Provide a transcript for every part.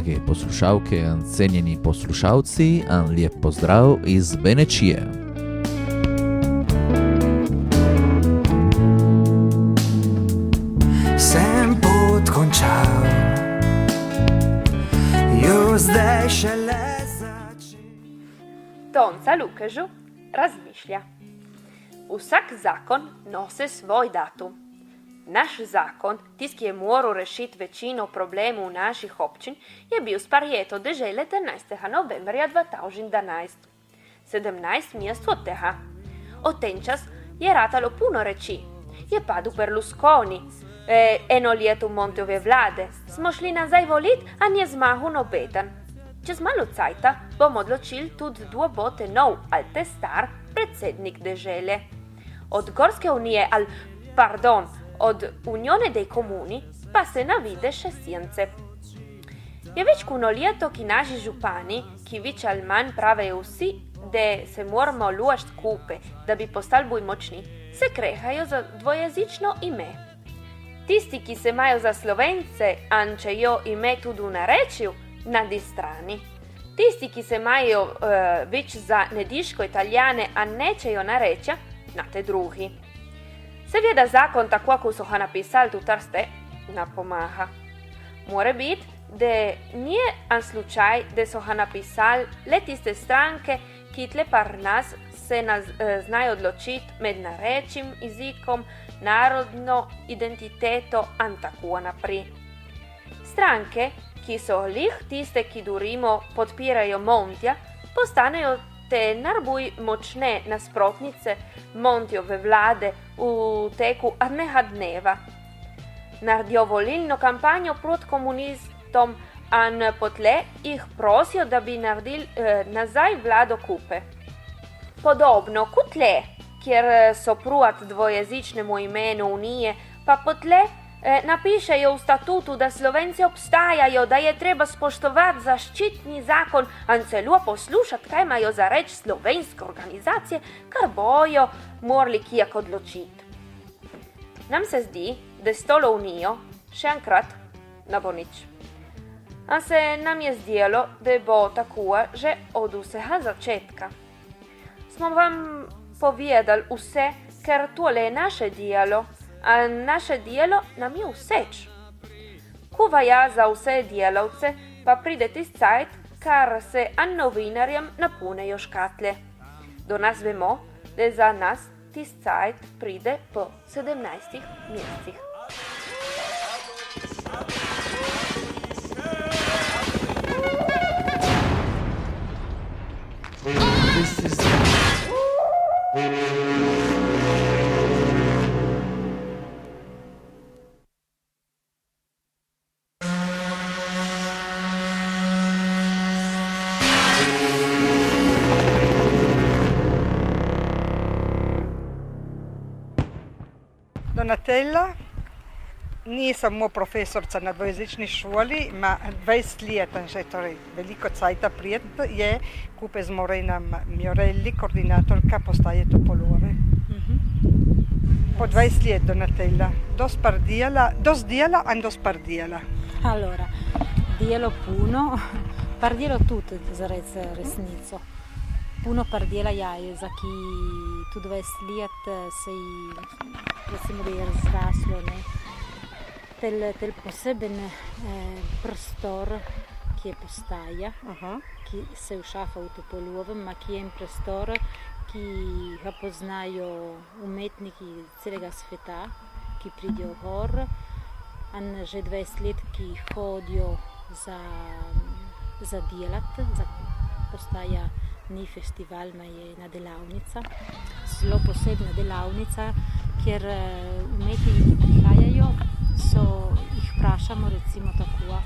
drage poslušalke in cenjeni poslušalci, lep pozdrav iz Benečije. Sem pot končal, jo zdaj šele Tonca Lukežu razmišlja. Vsak zakon nosi svoj datum. Naš zakon, tisti, ki je moral rešiti večino problemov naših občin, je bil sprejet od dežele 13. novembra 2011. 17 mest od tega. Od ten čas je ratalo puno reči. Je padel Berlusconi, eno leto Montove vlade, smo šli nazaj volit, a nije zmagal nobeden. Čez malo cajta bomo odločili tudi, kdo bo te nov ali te star predsednik dežele. Od Gorske unije, od Unione dei Comuni pa se navide še sjence. Je več kuno leto, ki naši župani, ki več ali manj pravijo vsi, da se moramo lušt kupe, da bi postali bolj močni, se krehajo za dvojezično ime. Tisti, ki se imajo za Slovence, anče jo ime tudi v narečju, na di strani. Tisti, ki se imajo več za Nediško Italijane, a nečejo narečja, na te drugi. Seveda zakon, tako kot so ga napisali tu trste, ne pomaga. Mora biti, da nije slučaj, da so ga napisali le tiste stranke, ki tle par nas se znajo odločiti med narečim jezikom, narodno identiteto in tako naprej. Stranke, ki so lih tiste, ki durimo podpirajo Montja, postanejo te najbolj močne nasprotnice Montjove vlade v teku arnega dneva. Naredijo volilno kampanjo proti komunistom in potle jih prosijo, da bi naredili nazaj vlado kupe. Podobno kot tle, kjer so proti dvojezičnemu imenu Unije, pa potle napišejo v statutu, da Slovenci obstajajo, da je treba spoštovati zaščitni zakon in celo poslušati, kaj imajo za reči slovenske organizacije, kar bojo morali kijak odločiti. Nam se zdi, da s tolo unijo še enkrat ne bo nič. A se nam je zdelo, da bo tako že od vsega začetka. Smo vam povedali vse, ker tole je naše delo, a naše delo nam je vseč. Kuvaja za vse delavce, pa pride tisti cajt, kar se novinarjem napunejo škatle. Do nas vemo, da za nas tisti cajt pride po 17 mesecih. Donatella ni samo profesorca na dvojezični šoli, ima 20 let, že torej veliko cajta prijet je, kupe z Morenom Miorelli, koordinatorka postaje Topolove. Po 20 let Donatella, dosti dela in dosti pardijala. Allora, delo puno, pardijalo tudi za resnico. Puno pardijala jajo, za ki tudi 20 let se ji, recimo, da je razraslo, ne? Tel poseben prostor, ki je postaja, ki se všafa v Topolovem, ma ki je prostor, ki ga poznajo umetniki celega sveta, ki pridejo gor, in že 20 let, ki hodijo za delati, postaja ni festival, ma je ena delavnica, zelo posebna delavnica, kjer umetniki, ki prihajajo, jih vprašamo recimo tako,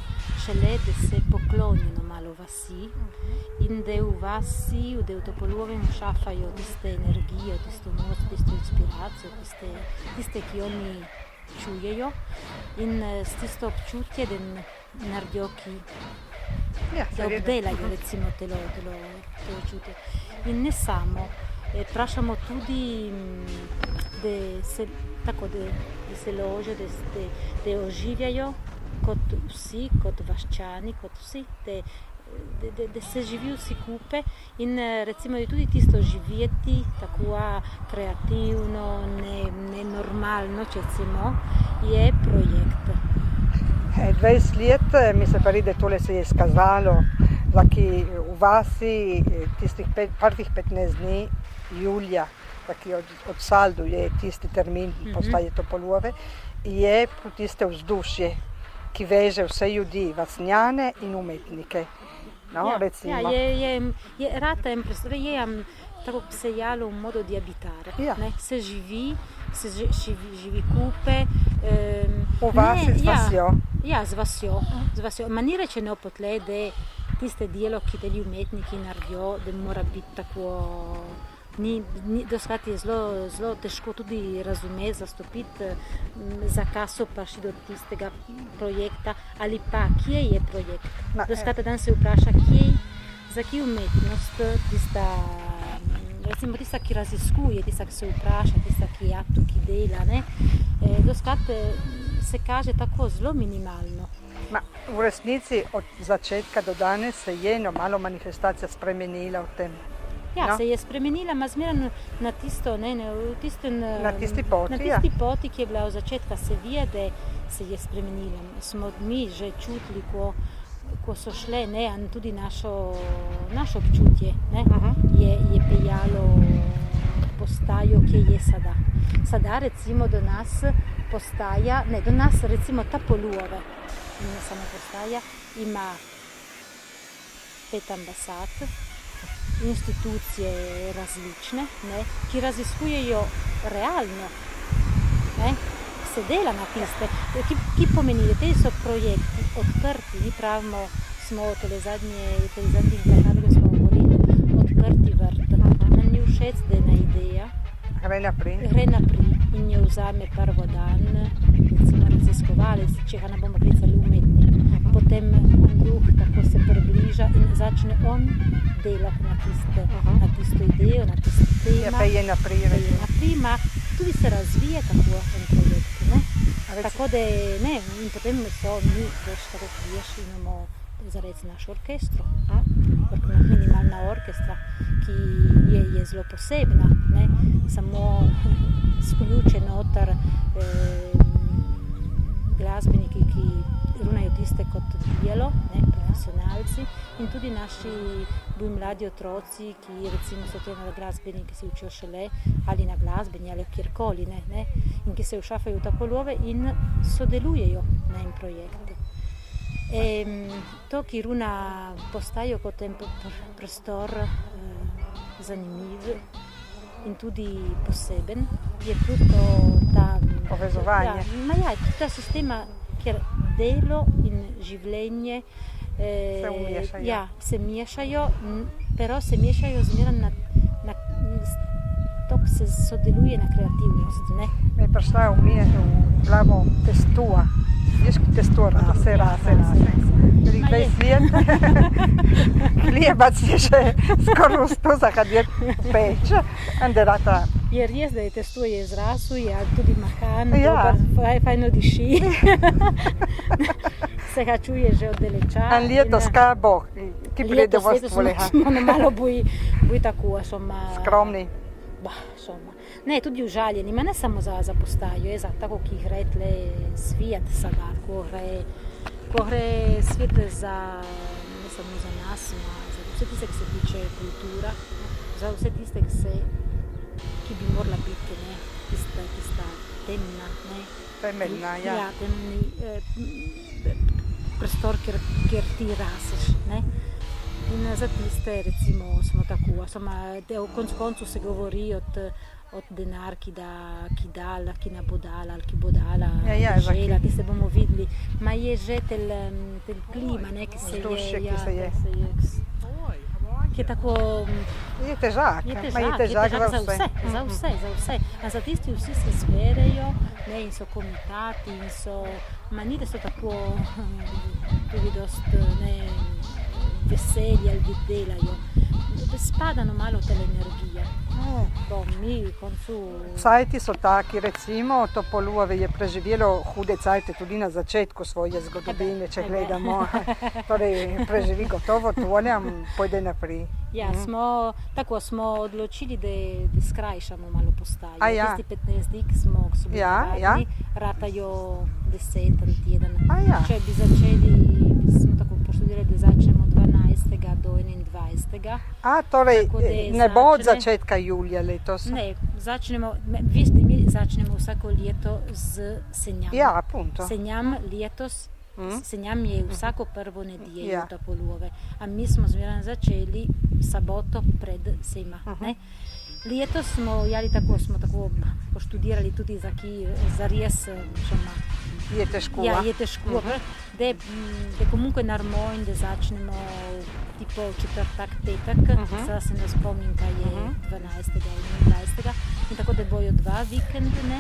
šele, da se poklonijo malo vasi in da v vasi, da v Topolovem šafajo tiste energijo, tisto moč, tisto inspiracijo, tiste, ki oni čujejo in s tisto občutje, da naredijo, da obdelajo recimo telo občutje. In ne samo, vprašamo tudi, da se lože, da oživjajo kot vsi, kot vaščani, kot vsi, da se živi vsi kupe in recimo tudi tisto živeti tako kreativno, nenormalno, če recimo, je projekt. 20 let mi se pa da tole se je izkazalo, taki v vasi tistih prvih 15 dni julija, taki od saldu je tisti termin, postaje Topolove, je tiste vzdušje, ki veže vse ljudi, vasnjane in umetnike. No, recimo. Tako se jalo un modo di abitare, Ja. ne? Se živi kupe. U vasi z vasjo. Ja, z vasjo. Ma ni rečeno potlej, da tiste delo, ki deli umetniki naredijo, da mora biti tako. Doskrat je zelo težko tudi razumeti, zastopiti, zakaj so prišli do tistega projekta ali pa kje je projekt. Doskrat dan se vpraša, za kje umetnost, recimo tista, ki raziskuje, tista, ki se vpraša, tista, ki je tu, ki dela, ne. Doskrat se kaže tako zelo minimalno. V resnici od začetka do danes se je malo manifestacija spremenila v tem. Ja, se je spremenila, ma zmeraj na tisto, Na tisti poti, na tisti poti, ki je bila od začetka, se vije, da se je spremenila. Smo mi že čutili, ko so šle, ne, in tudi naše občutje, ne, je pejalo postajo, ki je sada. Sada recimo do nas postaja, ne, do nas recimo ta Polove, ne samo postaja, ima 5 ambasad, institucije različne, ne, ki raziskujejo realno, ne, se dela na tiste, ki pomeni, da te so projekti odprti, mi pravimo, smo tole zadnjih kvartalih smo govorili, odprti vrt. Nam ni všeč, da je ena ideja, gre naprej in jo vzame prvo dan, recimo raziskovalec, če ga ne bomo klicali umetnik, potem duh tako se približa in začne on delati na tisto idejo, na tisto tema. Je naprej, ma tudi se razvije tako en projekt, ne? Tako da, ne, in potem so mi, veš, tako veš, imamo zarec naš orkestro, minimalna orkestra, ki je zelo posebna, ne? Samo sključe noter glasbeniki, ki runajo tiste kot delo, ne, profesionalci in tudi naši mladi otroci, ki recimo so te na glasbeni, ki se učijo šele ali na glasbeni ali kjerkoli, ne, in ki se všafajo v Topolove in sodelujejo na en projekt. To, ki runa postajo kot en prostor zanimiv in tudi poseben, je tudi ta povezovanje. Tudi ta sistema, kjer delo in življenje se mešajo, pero se mešajo zmeraj to, se sodeluje na kreativnost, ne? Mi je prišla v glavo testua. Veš, ki testo rase. 20 let. Hlebac je še skoraj usto zakadjeti peč. Je res, da je testo je zrasel, je tudi mahan, dober, fajno diši. Se ga čuje že od daleča. In letos kaj bo, ki pride v stvoleha? Letos malo boji tako, skromni. Ne, tudi užaljeni, ma ne samo za postajo, je za tako, ki gre tle svijet sada, ko gre svijet za, ne samo za nas, ma za vse tiste, ki se tiče kultura, za vse tiste, ki bi morala biti, ne, tista temna, ne. Temeljna, ja. Ja, temni prostor, kjer ti raseš, ne. In za tiste, recimo, smo tako, v koncu se govori od denar, ki dala, ki ne bo dala, ali ki bo dala, žela, ki se bomo videli. Ma je že tel klima, ne, ki se je. Ki je tako. Je težak za vse. A za tisti vsi se zberejo, ne, in so komitati, in so, ma ni, da so tako tudi dosti, ne, veselje ali delajo. Spadano malo tele energije. Mi koncu... Cajti so taki, recimo, Topolove je preživelo hude cajte tudi na začetku svoje zgodovine, če gledamo. Torej, preživi gotovo tole, pojde naprej. Ja, smo odločili, da skrajšamo malo postajo. Tisti 15 dni, ki so bili radni, ratajo 10 teden. Če bi začeli, smo tako poštudirali, da začnemo 12. do 21. Torej, ne bo od začetka julija letos? Ne, mi začnemo vsako leto z senjam. Ja, appunto. Senjam letos, senjam je vsako prvo nedeljo Topolove, a mi smo zmeraj začeli soboto pred sejma. Letos smo tako poštudirali tudi zares, je težko. Ja, je težko. Da comunque narmojn, da začnemo tipo četrtak, petek, sada se ne spomnim, kaj je 12. in 21. In tako da bojo 2 vikende,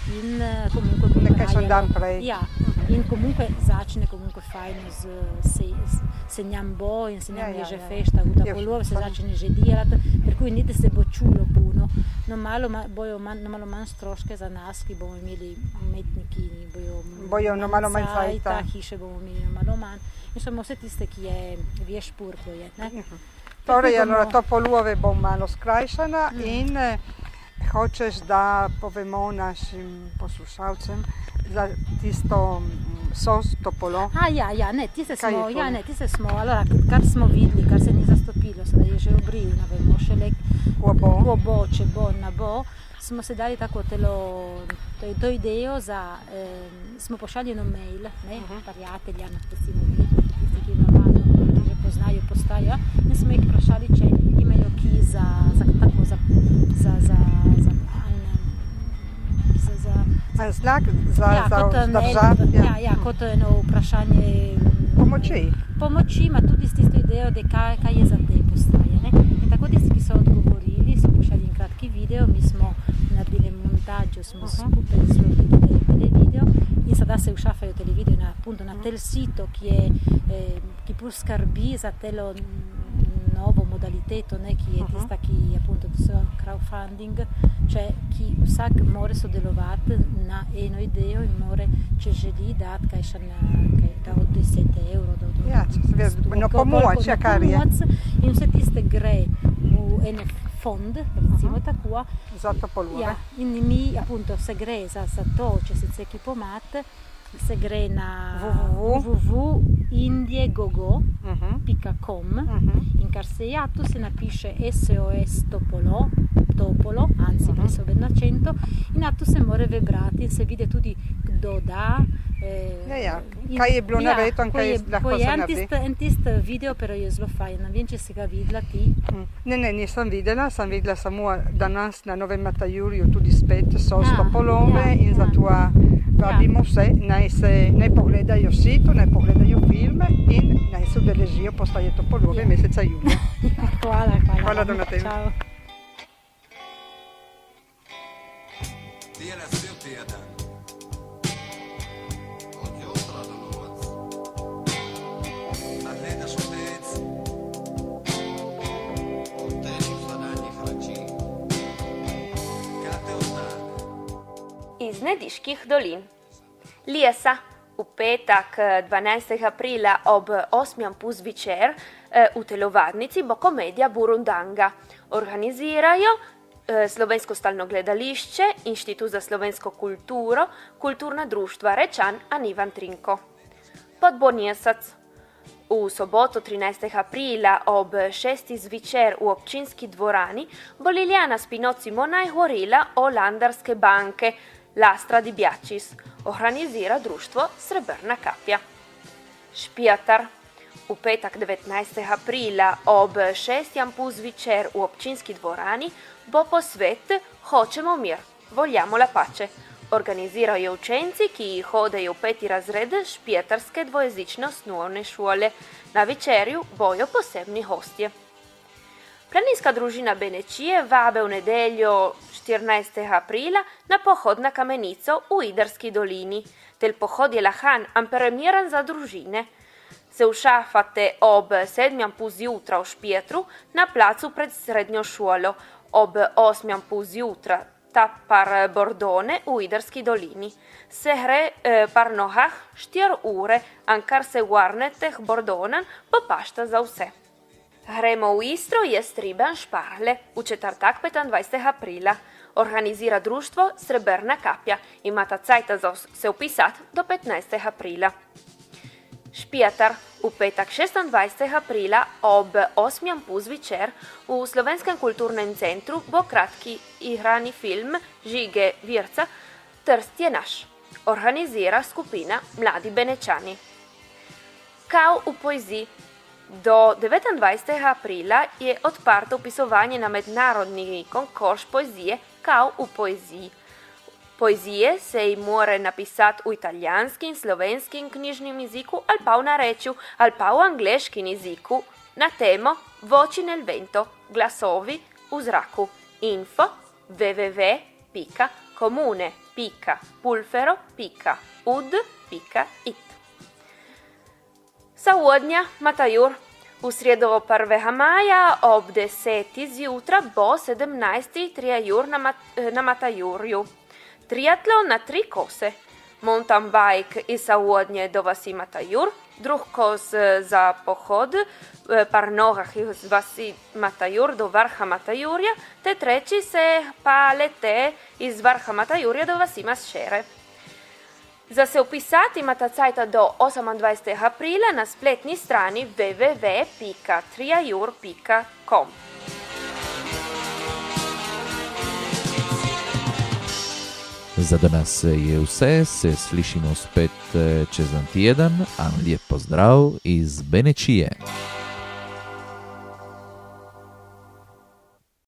in comunque nekaj so dan prej. Ja, in comunque začne comunque fajno segnam bo in segnam je že festa, v Topolove se začne že delati, per cui niti se bo čulo puno. Bojo malo manj stroške za nas, ki bomo imeli umetniki, bojo malo manj cajta, hiše bomo imeli malo manj. In samo vse tiste, ki je vješ purko je. Torej, Topolove bo malo skrajšana in hočeš, da povemo našim poslušalcem za tisto sos Topolo? Tiste smo, allora, kar smo videli, kar se ni zastopilo, sedaj je že obril, ne vemo še ko bo, če bo, ne bo, smo se dali tako to idejo smo pošali eno mail, prijatelja, tisti, ki normalno že poznajo postajo, in smo jih vprašali, če imajo ki za znak zdržati. Kot eno vprašanje pomoči, ima tudi s tisto idejo, da kaj je za te postaje. In tako tisti, ki so odgovorili, so pošali en kratki video, mi smo naredili montaggio, smo skupaj zložili televideo in sada se ušafajo televideo na tel sito, ki pur skrbi za telo novo modaliteto, ki je tista, ki je appunto crowdfunding, cioè ki vsak mora sodelovati na eno idejo in mora, če želi dati kaj od 10 evrov, pomoč, kar je. In vse tiste gre v en fond, recimo tako. Za Topolove. In mi appunto se gre za to, če se ki pomat, se gre na www.indiegogo.com in kar se tu se napiše SOS Topolo, anzi preso ben accento, in tu se mora vebrati in se vide tudi kdo da. Kaj je bilo naredito in kaj je lahko se naredi. En tist video, pero je zelo fajn, ne vem, če si ga videla ti. Ne, nisem videla, sem videla samo danes na Novem Matajurju tudi spet sos Topolove in zato vabimo vse, naj pogledajo sito, naj pogledajo filme in naj se udeležijo postaje Topolove meseca julija. Hvala, Donatella. Ciao. Tiedä syö tietää. Oot jutra luot. A gledaš v tec. Od tenih zadanih reči. Kaj te ostane? Iz Nediških dolin. Lijesa, v petak 12. aprila ob 8:30 zvečer v telovadnici bo komedija Burundanga. Organizirajo Slovensko stalno gledališče, Inštitut za slovensko kulturo, kulturna društva Rečan a Ivan Trinko. Podbornjesac. V soboto 13. aprila ob 6. zvečer v občinski dvorani bo Liljana Spinoci Monaj govorila o Landarske banke Lastra di Biacis. Organizira društvo Srebrna kapja. Špijatar. V petak 19. aprila ob 6:30 zvečer v občinski dvorani bo posvet Hočemo mir, vogliamo la pace. Organizirajo učenci, ki hodejo v 5. razred špijatarske dvojezične osnovne šole. Na večerju bojo posebni hostje. Planinska družina Benečije vabe v nedeljo 14. aprila na pohod na kamenico v Idarski dolini. Tel pohod je lahan, amperemiran za družine. Se ušafate ob 7:30 zjutraj v Špijetru na placu pred srednjo šolo. ob 8:30 zjutraj ta par bordone v Iderski dolini. Se gre par nohah 4 ure, ankar se warne teh bordonan popašta za vse. Gremo v Istro jest riban šparle v četrtak 25. aprila. Organizira društvo Srebrna kapja. Imata cajta za se upisati do 15. aprila. Špijatar v petek 26. aprila ob 8:30 zvečer v Slovenskem kulturnem centru bo kratki igrani film Žige Virca Trst je naš. Organizira skupina Mladi Benečani. Kao v poeziji. Do 29. aprila je odprto upisovanje na mednarodni konkurs poezije Kao v poeziji. Poezije se ji mora napisati v italijanskim, slovenskim knjižnem jeziku ali pa v narečju ali pa v angleškem jeziku na temo Voci nel vento, glasovi v zraku. Info www.comune.pulfero.ud.it. Sawodnja Matajur. V sredo 1. maja ob 10. zjutraj bo 17. triajur na Matajurju. Triatlon na 3 kose. Mountain bike iz Sawodnje do vasi Matajur, drug kos za pohod par nogah iz vasi Matajur do vrha Matajurja, te treći se pa lete iz vrha Matajurja do vasi Masšere. Za se upisati imate cajta do 28. aprila na spletni strani www.triajur.com. Za danas je vse, se slišimo spet čez en teden, a lep pozdrav iz Benečije.